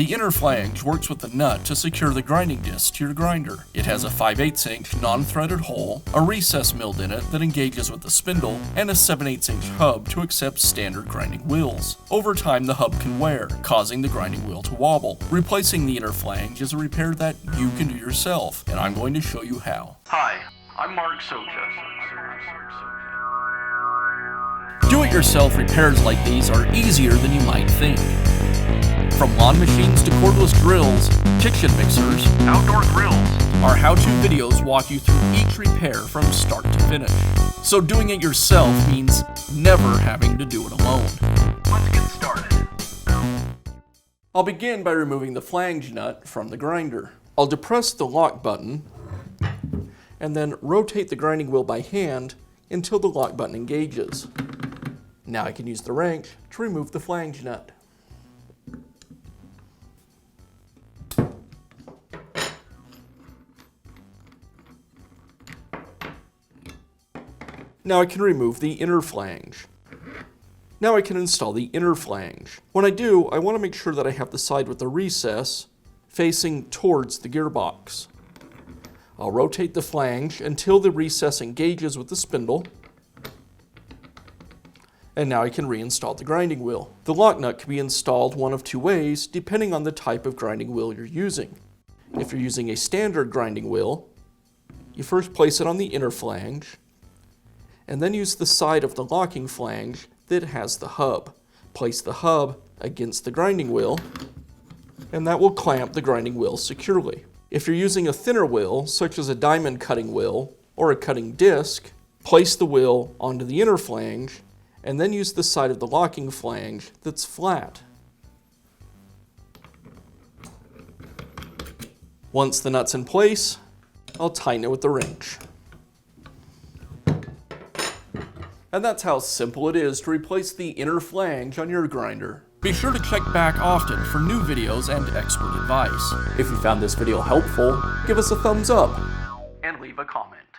The inner flange works with the nut to secure the grinding disc to your grinder. It has a 5/8 inch non-threaded hole, a recess milled in it that engages with the spindle, and a 7/8 inch hub to accept standard grinding wheels. Over time, the hub can wear, causing the grinding wheel to wobble. Replacing the inner flange is a repair that you can do yourself, and I'm going to show you how. Hi, I'm Mark Socha. Do-it-yourself repairs like these are easier than you might think. From lawn machines to cordless drills, kitchen mixers, Outdoor grills. our how-to videos walk you through each repair from start to finish. So doing it yourself means never having to do it alone. Let's get started. I'll begin by removing the flange nut from the grinder. I'll depress the lock button and then rotate the grinding wheel by hand until the lock button engages. Now I can use the wrench to remove the flange nut. Now I can remove the inner flange. Now I can install the inner flange. When I do, I want to make sure that I have the side with the recess facing towards the gearbox. I'll rotate the flange until the recess engages with the spindle. And now I can reinstall the grinding wheel. The lock nut can be installed one of two ways depending on the type of grinding wheel you're using. If you're using a standard grinding wheel, you first place it on the inner flange, and then use the side of the locking flange that has the hub. Place the hub against the grinding wheel, and that will clamp the grinding wheel securely. If you're using a thinner wheel, such as a diamond cutting wheel or a cutting disc, place the wheel onto the inner flange, and then use the side of the locking flange that's flat. Once the nut's in place, I'll tighten it with the wrench. And that's how simple it is to replace the inner flange on your grinder. Be sure to check back often for new videos and expert advice. If you found this video helpful, give us a thumbs up And leave a comment.